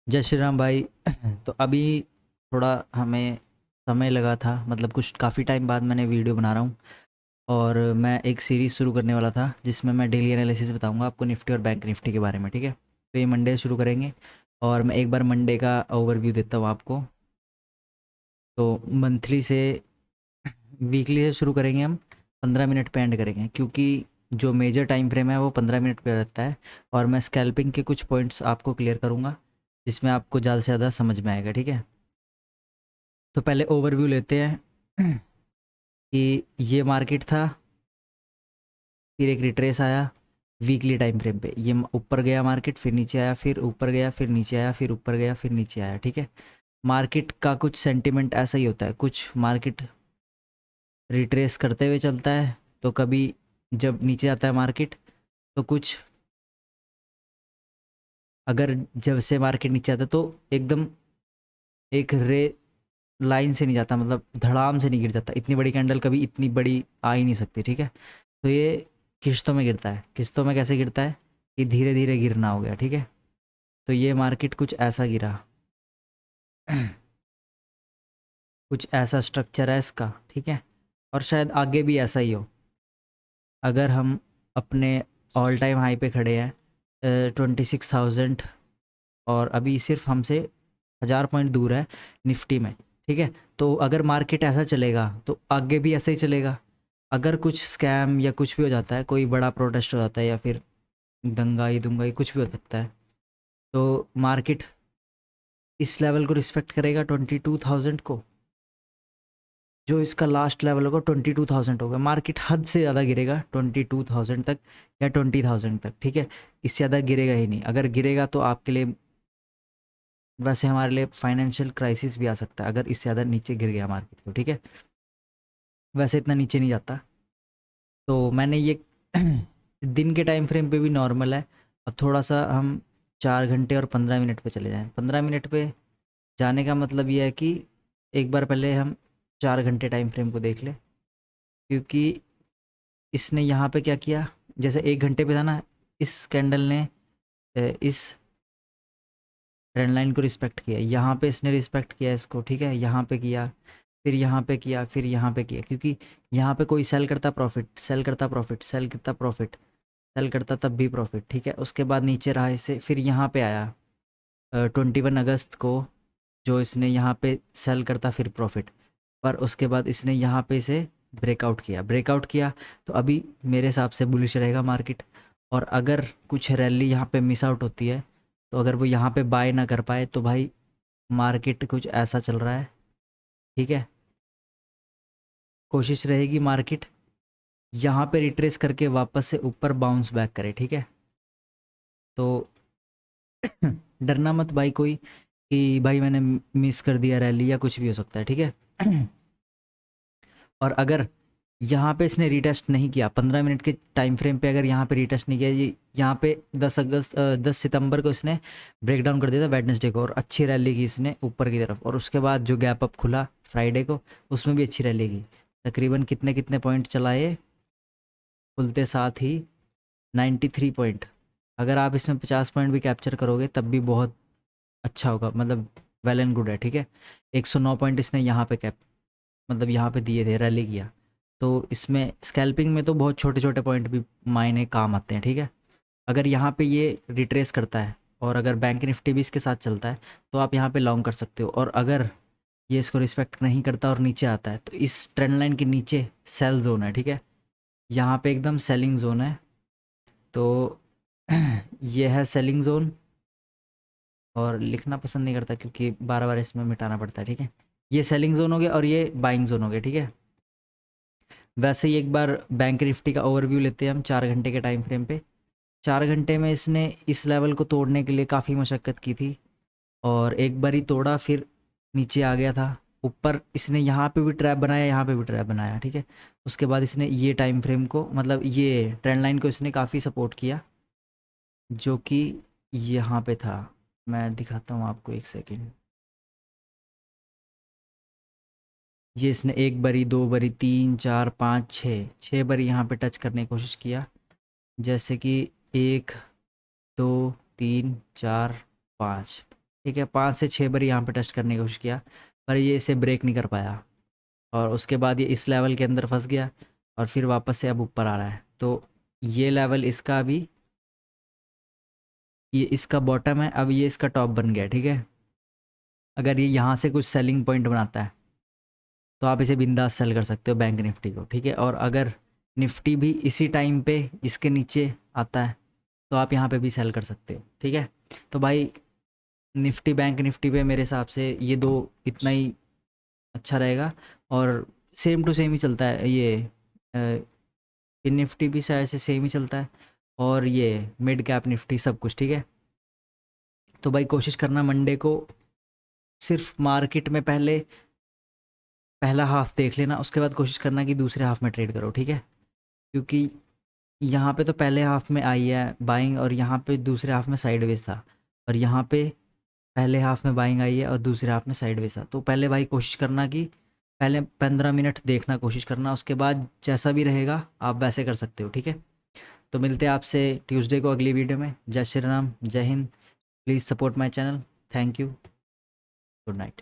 जय श्री राम भाई। तो अभी थोड़ा हमें समय लगा था, मतलब कुछ काफ़ी टाइम बाद मैंने वीडियो बना रहा हूँ। और मैं एक सीरीज़ शुरू करने वाला था जिसमें मैं डेली एनालिसिस बताऊंगा आपको निफ्टी और बैंक निफ्टी के बारे में, ठीक है। तो ये मंडे शुरू करेंगे और मैं एक बार मंडे का ओवरव्यू देता हूँ आपको। तो मंथली से वीकली से शुरू करेंगे हम। 15 मिनट पे एंड करेंगे क्योंकि जो मेजर टाइम फ्रेम है वो 15 मिनट पे रहता है। और मैं स्कैल्पिंग के कुछ पॉइंट्स आपको क्लियर करूँगा जिसमें आपको ज़्यादा से ज़्यादा समझ में आएगा, ठीक है। तो पहले ओवरव्यू लेते हैं कि ये मार्केट था, फिर एक रिट्रेस आया वीकली टाइम फ्रेम पे, ये ऊपर गया मार्केट, फिर नीचे आया, फिर ऊपर गया, फिर नीचे आया, फिर ऊपर गया, फिर नीचे आया, ठीक है। मार्केट का कुछ सेंटिमेंट ऐसा ही होता है, कुछ मार्केट रिट्रेस करते हुए चलता है, तो कभी जब नीचे आता है मार्केट तो कुछ, अगर जब से मार्केट नीचे आता है तो एकदम एक रे लाइन से नहीं जाता, मतलब धड़ाम से नहीं गिर जाता। इतनी बड़ी कैंडल कभी इतनी बड़ी आ ही नहीं सकती, ठीक है। तो ये किश्तों में गिरता है। किश्तों में कैसे गिरता है कि धीरे धीरे गिरना हो गया, ठीक है। तो ये मार्केट कुछ ऐसा गिरा। कुछ ऐसा स्ट्रक्चर है इसका, ठीक है। और शायद आगे भी ऐसा ही हो। अगर हम अपने ऑल टाइम हाई पे खड़े हैं 26,000, और अभी सिर्फ हमसे 1000 पॉइंट दूर है निफ्टी में, ठीक है। तो अगर मार्केट ऐसा चलेगा तो आगे भी ऐसा ही चलेगा। अगर कुछ स्कैम या कुछ भी हो जाता है, कोई बड़ा प्रोटेस्ट हो जाता है या फिर दंगाई दुंगाई कुछ भी हो सकता है, तो मार्केट इस लेवल को रिस्पेक्ट करेगा 22,000 को। जो इसका लास्ट लेवल होगा 22,000 होगा। मार्केट हद से ज़्यादा गिरेगा 22,000 तक या 20,000 तक, ठीक है। इससे ज़्यादा गिरेगा ही नहीं। अगर गिरेगा तो आपके लिए, वैसे हमारे लिए फाइनेंशियल क्राइसिस भी आ सकता है अगर इससे ज़्यादा नीचे गिर गया मार्केट, तो ठीक है। वैसे इतना नीचे नहीं जाता। तो मैंने ये दिन के टाइम फ्रेम पे भी नॉर्मल है। अब थोड़ा सा हम 4 घंटे और 15 मिनट पे चले जाएं। 15 मिनट पे जाने का मतलब ये है कि एक बार पहले हम 4 घंटे टाइम फ्रेम को देख लें, क्योंकि इसने यहाँ पे क्या किया। जैसे 1 घंटे पे था ना, इस कैंडल ने इस ट्रेंड लाइन को रिस्पेक्ट किया, यहाँ पे इसने रिस्पेक्ट किया इसको, ठीक है। यहाँ पे किया, फिर यहाँ पे किया, फिर यहाँ पे किया, क्योंकि यहाँ पे कोई सेल करता प्रॉफिट, सेल करता प्रॉफिट, सेल करता प्रॉफिट, सेल करता तब भी प्रॉफिट, ठीक है। उसके बाद नीचे रहा इससे, फिर यहाँ पे आया 21 अगस्त को, जो इसने यहाँ पे सेल करता फिर प्रॉफिट, पर उसके बाद इसने यहाँ पे इसे ब्रेकआउट किया, ब्रेकआउट किया। तो अभी मेरे हिसाब से बुलिश रहेगा मार्केट। और अगर कुछ रैली यहाँ पे मिस आउट होती है, तो अगर वो यहाँ पे बाय ना कर पाए तो भाई मार्केट कुछ ऐसा चल रहा है, ठीक है। कोशिश रहेगी मार्केट यहाँ पे रिट्रेस करके वापस से ऊपर बाउंस बैक करे, ठीक है। तो डरना मत भाई कोई कि भाई मैंने मिस कर दिया रैली, या कुछ भी हो सकता है, ठीक है। और अगर यहाँ पे इसने रीटेस्ट नहीं किया 15 मिनट के टाइम फ्रेम पे, अगर यहाँ पे रीटेस्ट नहीं किया, ये यहाँ पे 10 सितंबर को इसने ब्रेकडाउन कर दिया था वेडनेसडे को, और अच्छी रैली की इसने ऊपर की तरफ। और उसके बाद जो गैप अप खुला फ्राइडे को, उसमें भी अच्छी रैली की। तकरीबन कितने कितने पॉइंट चलाए खुलते साथ ही, 93 पॉइंट। अगर आप इसमें 50 पॉइंट भी कैप्चर करोगे तब भी बहुत अच्छा होगा, मतलब वेल एंड गुड है, ठीक है। 109 पॉइंट इसने यहाँ पे कैप, मतलब यहाँ पे दिए थे, रैली किया। तो इसमें स्कैल्पिंग में तो बहुत छोटे छोटे पॉइंट भी मायने काम आते हैं, ठीक है। अगर यहाँ पे ये रिट्रेस करता है और अगर बैंक निफ्टी भी इसके साथ चलता है तो आप यहाँ पे लॉन्ग कर सकते हो। और अगर ये इसको रिस्पेक्ट नहीं करता और नीचे आता है तो इस ट्रेंड लाइन के नीचे सेल जोन है, ठीक है। यहाँ पे एकदम सेलिंग जोन है। तो ये है सेलिंग जोन, और लिखना पसंद नहीं करता क्योंकि बार बार इसमें मिटाना पड़ता है, ठीक है। ये सेलिंग जोन हो गया और ये बाइंग जोन हो गया, ठीक है। वैसे ही एक बार बैंक निफ्टी का ओवरव्यू लेते हैं हम 4 घंटे के टाइम फ्रेम पे। 4 घंटे में इसने इस लेवल को तोड़ने के लिए काफ़ी मशक्क़त की थी, और एक बार ही तोड़ा, फिर नीचे आ गया था। ऊपर इसने यहाँ पे भी ट्रैप बनाया, यहाँ पे भी ट्रैप बनाया, ठीक है। उसके बाद इसने ये टाइम फ्रेम को, मतलब ये ट्रेंड लाइन को इसने काफ़ी सपोर्ट किया, जो कि यहाँ पे था। मैं दिखाता हूँ आपको, एक सेकेंड। ये इसने एक बारी, दो बारी, तीन, चार, पाँच, छः, छः बारी यहाँ पे टच करने की कोशिश किया। जैसे कि एक, दो, तीन, चार, पाँच, ठीक है, 5 से 6 बार यहाँ पे टेस्ट करने की कोशिश किया, पर ये इसे ब्रेक नहीं कर पाया, और उसके बाद ये इस लेवल के अंदर फंस गया और फिर वापस से अब ऊपर आ रहा है। तो ये लेवल इसका अभी, ये इसका बॉटम है, अब ये इसका टॉप बन गया। ठीक है, अगर ये यहाँ से कुछ सेलिंग पॉइंट बनाता है तो आप इसे बिंदास सेल कर सकते हो बैंक निफ्टी को। ठीक है, और अगर निफ्टी भी इसी टाइम पे इसके नीचे आता है तो आप यहाँ पे भी सेल कर सकते हो। ठीक है, तो भाई निफ्टी बैंक निफ्टी पे मेरे हिसाब से ये दो इतना ही अच्छा रहेगा, और सेम टू सेम ही चलता है ये, निफ्टी भी शायद से सेम ही चलता है, और ये मिड कैप निफ्टी सब कुछ। ठीक है, तो भाई कोशिश करना मंडे को सिर्फ मार्केट में पहला हाफ देख लेना, उसके बाद कोशिश करना कि दूसरे हाफ में ट्रेड करो। ठीक है, क्योंकि यहाँ पे तो पहले हाफ में आई है बाइंग, और यहाँ पे दूसरे हाफ में साइडवेज था, और यहाँ पे पहले हाफ में बाइंग आई है और दूसरे हाफ में साइडवेज था। तो पहले भाई कोशिश करना कि पहले 15 मिनट देखना कोशिश करना, उसके बाद जैसा भी रहेगा आप वैसे कर सकते हो। ठीक है, तो मिलते हैं आपसे ट्यूसडे को अगली वीडियो में। जय श्री राम, जय Hind. Please support my channel. Thank you, good night.